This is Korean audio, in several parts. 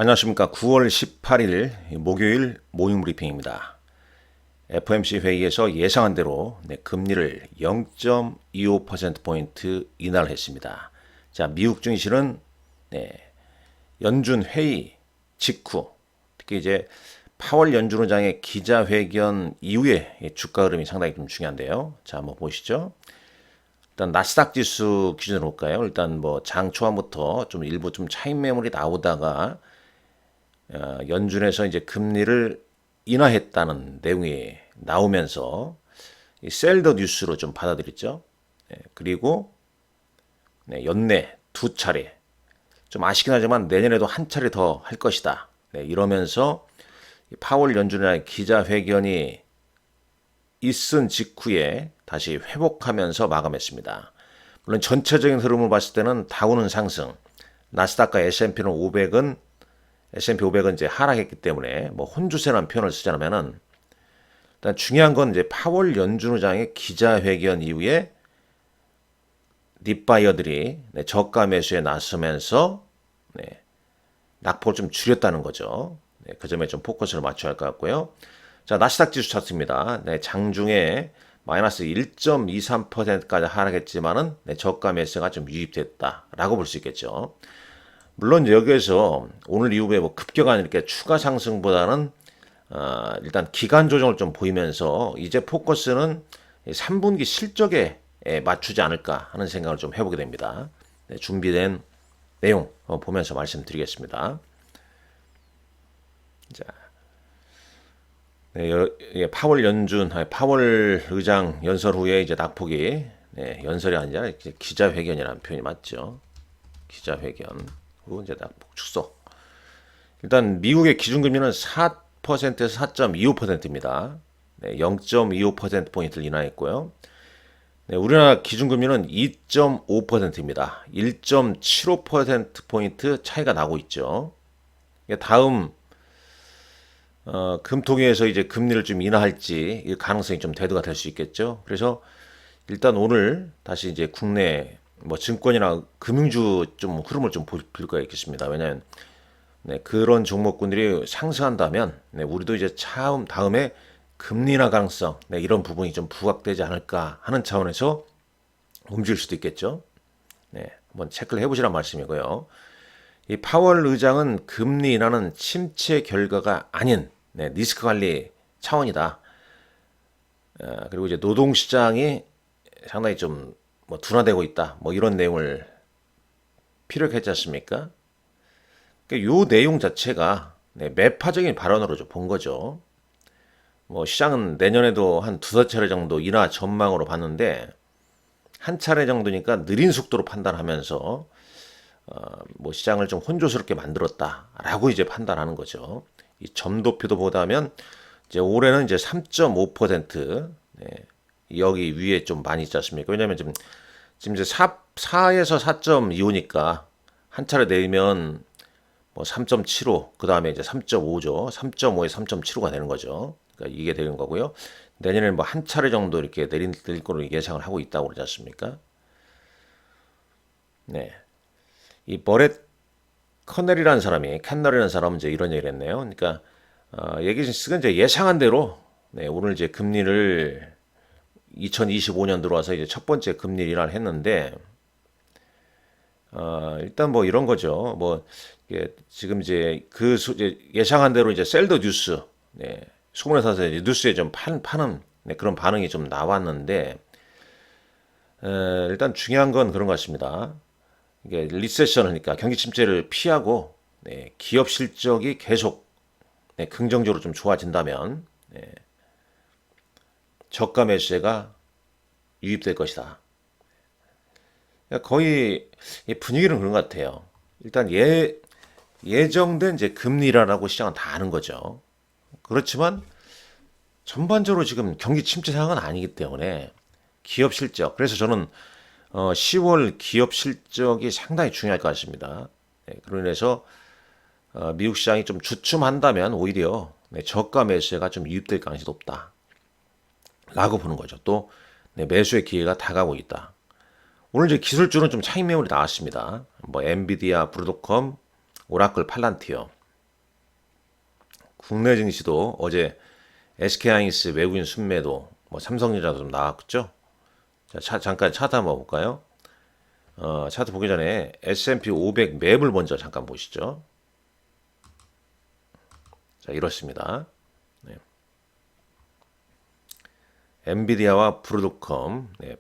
안녕하십니까. 9월 18일 목요일 모닝 브리핑입니다. FOMC 회의에서 예상한 대로 금리를 0.25%포인트 인하를 했습니다. 자, 미국 증시는 연준 회의 직후, 특히 이제 파월 연준 의장의 기자회견 이후에 주가 흐름이 상당히 좀 중요한데요. 자, 한번 보시죠. 일단 나스닥 지수 기준으로 볼까요? 일단 뭐 장 초반부터 좀 일부 좀 차익 매물이 나오다가 연준에서 이제 금리를 인하했다는 내용이 나오면서 셀더 뉴스로 좀 받아들였죠. 그리고 연내 두 차례, 좀 아쉽긴 하지만 내년에도 한 차례 더 할 것이다. 이러면서 파월 연준의 기자회견이 있은 직후에 다시 회복하면서 마감했습니다. 물론 전체적인 흐름을 봤을 때는 다우는 상승, 나스닥과 S&P 500은 이제 하락했기 때문에 뭐 혼주세라는 표현을 쓰자면은 일단 중요한 건 이제 파월 연준 의장의 기자회견 이후에 립바이어들이 저가 매수에 나서면서 낙폭을 좀 줄였다는 거죠. 그 점에 좀 포커스를 맞춰야 할 것 같고요. 자, 나스닥 지수 차트입니다. 장중에 마이너스 1.23%까지 하락했지만은 저가 매수가 좀 유입됐다라고 볼 수 있겠죠. 물론 여기에서 오늘 이후에 뭐 급격한 이렇게 추가 상승보다는 일단 기간 조정을 좀 보이면서 이제 포커스는 3분기 실적에 맞추지 않을까 하는 생각을 좀 해보게 됩니다. 준비된 내용 보면서 말씀드리겠습니다. 자, 파월 의장 연설 후에 이제 낙폭이 연설이 아니라 기자회견이라는 표현이 맞죠. 기자회견 후 이제 낙폭 축소. 일단 미국의 기준금리는 4%에서 4.25%입니다. 0.25%포인트를 인하했고요. 우리나라 기준금리는 2.5%입니다. 1.75%포인트 차이가 나고 있죠. 다음 금통위에서 이제 금리를 좀 인하할지 이 가능성이 좀 대두가 될 수 있겠죠. 그래서 일단 오늘 다시 이제 국내 뭐 증권이나 금융주 좀 흐름을 좀 볼 필요가 있겠습니다. 왜냐하면 그런 종목군들이 상승한다면 우리도 이제 다음에 금리 인하 가능성 이런 부분이 좀 부각되지 않을까 하는 차원에서 움직일 수도 있겠죠. 한번 체크를 해보시란 말씀이고요. 이 파월 의장은 금리 인하는 침체 결과가 아닌 리스크 관리 차원이다. 그리고 이제 노동시장이 상당히 좀 뭐 둔화되고 있다. 뭐 이런 내용을 피력했지 않습니까? 요 내용 자체가 매파적인 발언으로 좀 본 거죠. 뭐 시장은 내년에도 한 두세 차례 정도 인하 전망으로 봤는데 한 차례 정도니까 느린 속도로 판단하면서 뭐 시장을 좀 혼조스럽게 만들었다라고 이제 판단하는 거죠. 이 점도표도 보다면 이제 올해는 이제 3.5% 여기 위에 좀 많이 있지 않습니까? 왜냐하면 지금 이제 4에서 4.25니까 한 차례 내리면 뭐 3.75, 그 다음에 이제 3.5죠. 3.5에 3.75가 되는 거죠. 그러니까 이게 되는 거고요. 내년에는 뭐 한 차례 정도 이렇게 내릴 거로 예상을 하고 있다고 그러지 않습니까? 이 버렛 커넬이라는 사람이, 캔널이라는 사람은 이제 이런 얘기를 했네요. 그러니까, 얘기는 이제 예상한 대로, 오늘 이제 금리를 2025년 들어와서 이제 첫 번째 금리 인하를 했는데, 일단 뭐 이런 거죠. 뭐, 지금 이제 이제 예상한 대로 이제 셀더 뉴스, 소문에 사서 이제 뉴스에 좀 파는 그런 반응이 좀 나왔는데, 일단 중요한 건 그런 것 같습니다. 이게 리세션을 하니까 경기 침체를 피하고 기업 실적이 계속 긍정적으로 좀 좋아진다면 저가 매수세가 유입될 것이다. 그러니까 거의 분위기는 그런 것 같아요. 일단 예정된 이제 금리라고 시장은 다 아는 거죠. 그렇지만 전반적으로 지금 경기 침체 상황은 아니기 때문에 기업 실적. 그래서 저는 10월 기업 실적이 상당히 중요할 것 같습니다. 그로 인해서 미국 시장이 좀 주춤한다면 오히려 저가 매수세가 좀 유입될 가능성이 높다. 라고 보는 거죠. 또 매수의 기회가 다가오고 있다. 오늘 이제 기술주는 좀 차익 매물이 나왔습니다. 뭐 엔비디아, 브로드컴, 오라클, 팔란티어. 국내 증시도 어제 SK하이닉스 외국인 순매도, 뭐 삼성전자도 좀 나왔죠. 자, 잠깐 차트 한번 볼까요? 차트 보기 전에 S&P 500 맵을 먼저 잠깐 보시죠. 자, 이렇습니다. 네. 엔비디아와 브로드컴, 네.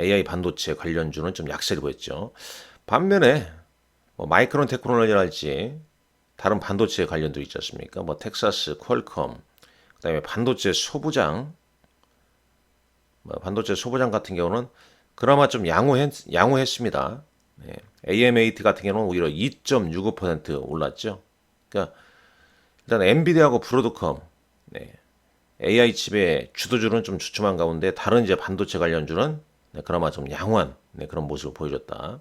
AI 반도체 관련주는 좀 약세를 보였죠. 반면에 뭐 마이크론 테크놀로지랄지 다른 반도체 관련도 있지 않습니까? 뭐 텍사스, 퀄컴, 그다음에 반도체 소부장, 반도체 소부장 같은 경우는 그나마 좀 양호했습니다. 네. AMAT 같은 경우는 오히려 2.65% 올랐죠. 그러니까 일단 엔비디아하고 브로드컴, 네. AI 칩의 주도주는 좀 주춤한 가운데 다른 이제 반도체 관련주는 네, 그나마 좀 양호한 네, 그런 모습을 보여줬다.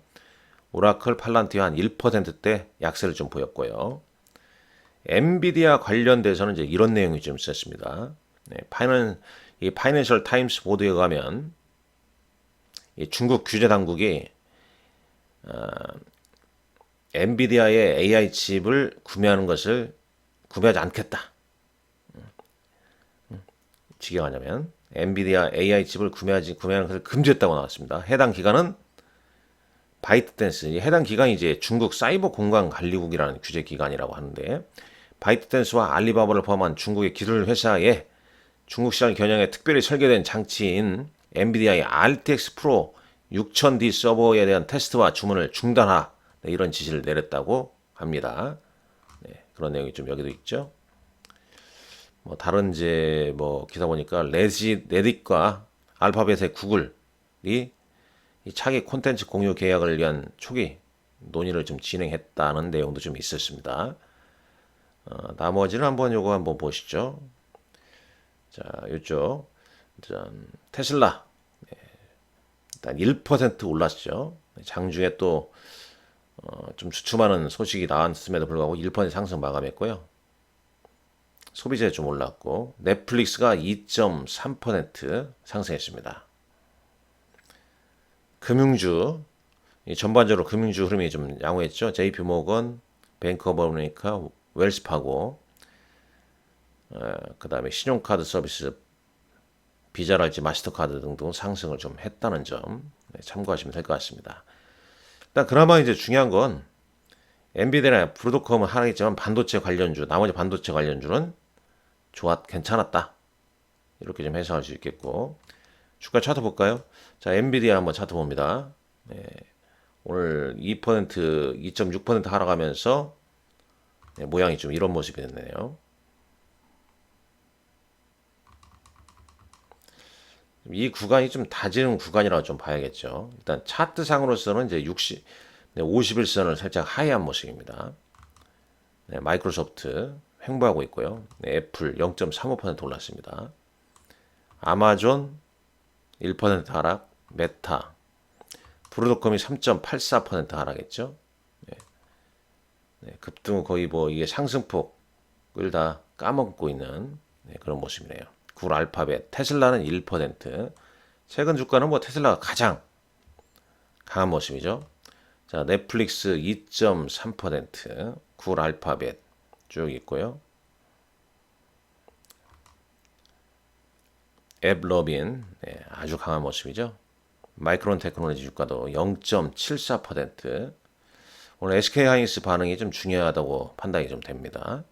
오라클, 팔란티아 한 1%대 약세를 좀 보였고요. 엔비디아 관련돼서는 이제 이런 내용이 좀 있었습니다. 네, 이 파이낸셜 타임스 보도에 가면 이 중국 규제 당국이 엔비디아의 AI 칩을 구매하는 것을 구매하지 않겠다. 직역하자면 엔비디아 AI 칩을 구매하는 것을 금지했다고 나왔습니다. 해당 기관은 바이트댄스, 해당 기관이 이제 중국 사이버 공간 관리국이라는 규제 기관이라고 하는데 바이트댄스와 알리바바를 포함한 중국의 기술 회사에 중국 시장을 겨냥해 특별히 설계된 장치인 엔비디아의 RTX 프로 6000D 서버에 대한 테스트와 주문을 중단하 네, 이런 지시를 내렸다고 합니다. 네, 그런 내용이 좀 여기도 있죠. 뭐 다른 이제 뭐 기사 보니까 레딧과 알파벳의 구글이 이 차기 콘텐츠 공유 계약을 위한 초기 논의를 좀 진행했다는 내용도 좀 있었습니다. 나머지는 요거 한번 보시죠. 자, 이쪽 테슬라 일단 1% 올랐죠. 장중에 또 좀 주춤하는 소식이 나왔음에도 불구하고 1% 상승 마감했고요. 소비재 좀 올랐고 넷플릭스가 2.3% 상승했습니다. 금융주 전반적으로 금융주 흐름이 좀 양호했죠. JP모건, 뱅크 오브 아메리카, 웰스파고, 그 다음에 신용카드 서비스 비자랄지 마스터카드 등등 상승을 좀 했다는 점 참고하시면 될 것 같습니다. 일단 그나마 이제 중요한 건 엔비디아나 브로드컴은 하락했지만 반도체 관련주, 나머지 반도체 관련주는 괜찮았다. 이렇게 좀 해석할 수 있겠고 주가 차트 볼까요? 자, 엔비디아 한번 차트 봅니다. 네, 오늘 2%, 2.6% 하락하면서 네, 모양이 좀 이런 모습이 됐네요. 이 구간이 좀 다지는 구간이라고 좀 봐야겠죠. 일단 차트상으로서는 이제 50일선을 살짝 하회한 모습입니다. 네, 마이크로소프트 횡보하고 있고요. 네, 애플 0.35% 올랐습니다. 아마존 1% 하락, 메타, 브로드컴이 3.84% 하락했죠. 네. 네, 급등 거의 뭐 이게 상승폭을 다 까먹고 있는 네, 그런 모습이네요. 구글 알파벳, 테슬라는 1%. 최근 주가는 뭐 테슬라가 가장 강한 모습이죠. 자, 넷플릭스 2.3%, 구글 알파벳 쭉 있고요. 앱러빈 네, 아주 강한 모습이죠. 마이크론 테크놀로지 주가도 0.74%. 오늘 SK하이닉스 반응이 좀 중요하다고 판단이 좀 됩니다.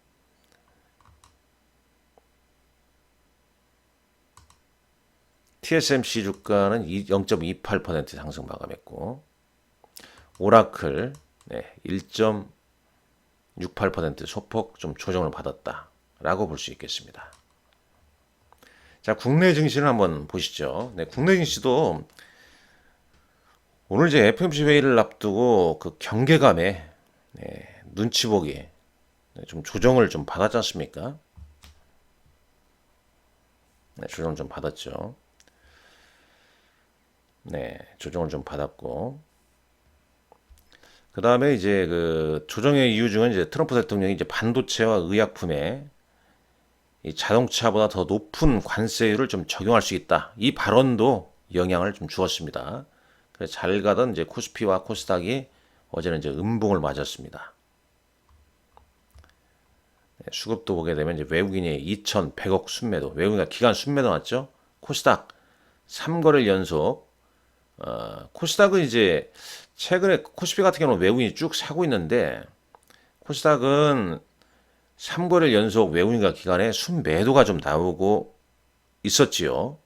TSMC 주가는 0.28% 상승 마감했고 오라클 네, 1.68% 소폭 좀 조정을 받았다라고 볼 수 있겠습니다. 자, 국내 증시를 한번 보시죠. 네, 국내 증시도 오늘 이제 FOMC 회의를 앞두고 그 경계감에 네, 눈치 보기 네, 좀 조정을 좀 받았지 않습니까? 네, 조정을 좀 받았죠. 네, 조정을 좀 받았고 그 다음에 이제 그 조정의 이유 중은 이제 트럼프 대통령이 이제 반도체와 의약품에 이 자동차보다 더 높은 관세율을 좀 적용할 수 있다. 이 발언도 영향을 좀 주었습니다. 그래서 잘 가던 이제 코스피와 코스닥이 어제는 이제 음봉을 맞았습니다. 수급도 보게 되면 이제 외국인이 2,100억 순매도, 외국인과 기관 순매도 났죠. 코스닥 3거래일 연속. 코스닥은 이제 최근에 코스피 같은 경우는 외국인이 쭉 사고 있는데 코스닥은 3거래일 연속 외국인과 기관의 순매도가 좀 나오고 있었지요.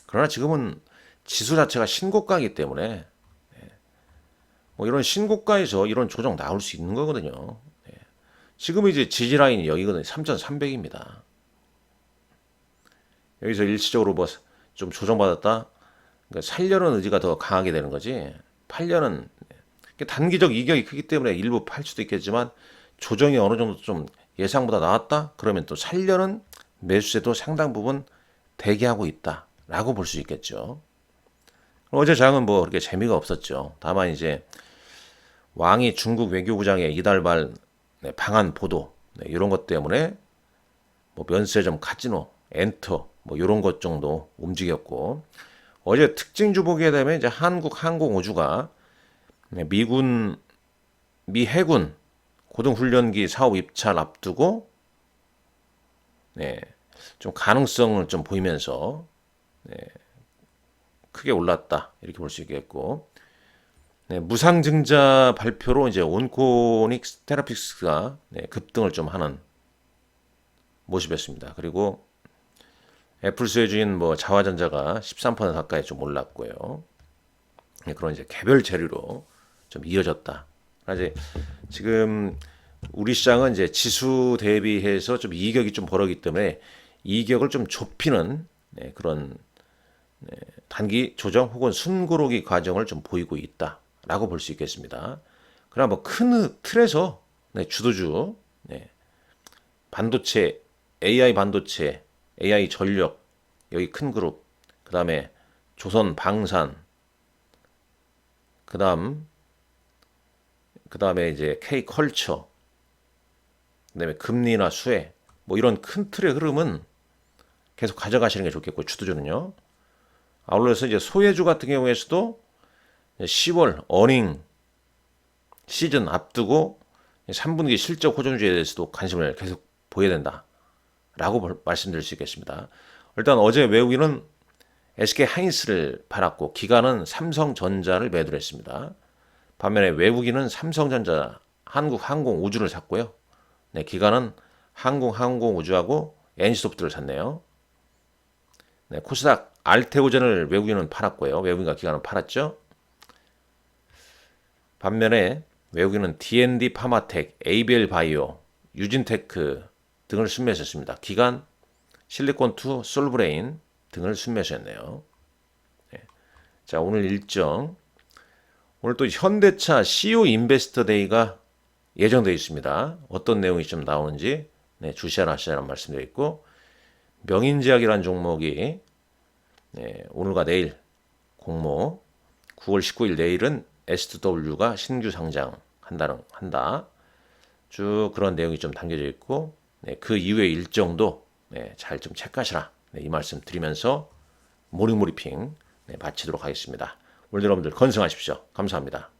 그러나 지금은 지수 자체가 신고가이기 때문에 뭐 이런 신고가에서 이런 조정 나올 수 있는 거거든요. 지금 이제 지지 라인이 여기거든요. 3,300입니다. 여기서 일시적으로 뭐 좀 조정받았다. 그러니까 살려는 의지가 더 강하게 되는 거지. 팔려는 단기적 이격이 크기 때문에 일부 팔 수도 있겠지만 조정이 어느 정도 좀 예상보다 나왔다. 그러면 또 살려는 매수세도 상당 부분 대기하고 있다라고 볼 수 있겠죠. 어제 장은 뭐 그렇게 재미가 없었죠. 다만 이제 왕이 중국 외교부장의 이달 말 방한 보도 이런 것 때문에 뭐 면세점 카지노 엔터 뭐 이런 것 정도 움직였고 어제 특징주 보게 되면 이제 한국 항공우주가 미군 미 해군 고등훈련기 사업 입찰 앞두고 좀 가능성을 좀 보이면서 크게 올랐다 이렇게 볼 수 있겠고 무상증자 발표로 이제 온코닉 테라픽스가 급등을 좀 하는 모습이었습니다. 그리고 애플 수혜주인 뭐 자화전자가 13% 가까이 좀 올랐고요. 그런 이제 개별 재료로 좀 이어졌다. 이제 지금 우리 시장은 이제 지수 대비해서 좀 이격이 좀 벌어지기 때문에 이격을 좀 좁히는 그런 단기 조정 혹은 숨고르기 과정을 좀 보이고 있다라고 볼 수 있겠습니다. 그러나 뭐 큰 틀에서 주도주 반도체, AI 반도체, AI 전력 여기 큰 그룹, 그 다음에 조선 방산, 그 다음에 이제 K 컬처, 그 다음에 금리나 수혜, 뭐 이런 큰 틀의 흐름은 계속 가져가시는 게 좋겠고 주도주는요. 아울러서 이제 소외주 같은 경우에서도 10월 어닝 시즌 앞두고 3분기 실적 호전주에 대해서도 관심을 계속 보여야 된다라고 말씀드릴 수 있겠습니다. 일단 어제 외국인은 SK 하이닉스를 팔았고 기관은 삼성전자를 매도를 했습니다. 반면에 외국인은 삼성전자, 한국항공우주를 샀고요. 기관은 한국항공우주하고 NC소프트를 샀네요. 코스닥 알테오젠을 외국인은 팔았고요. 외국인과 기관은 팔았죠. 반면에 외국인은 D&D 파마텍, ABL 바이오, 유진테크 등을 순매수했습니다. 기관 실리콘2, 솔브레인 등을 순매수했네요. 자, 오늘 일정. 오늘 또 현대차 CEO 인베스터 데이가 예정되어 있습니다. 어떤 내용이 좀 나오는지 주시하시라는 말씀드려 있고 명인제약이라는 종목이 오늘과 내일 공모 9월 19일 내일은 S2W가 신규 상장한다. 쭉 그런 내용이 좀 담겨져 있고 그 이후의 일정도 잘 좀 체크하시라. 이 말씀 드리면서 모닝 브리핑 마치도록 하겠습니다. 오늘 여러분들 건승하십시오. 감사합니다.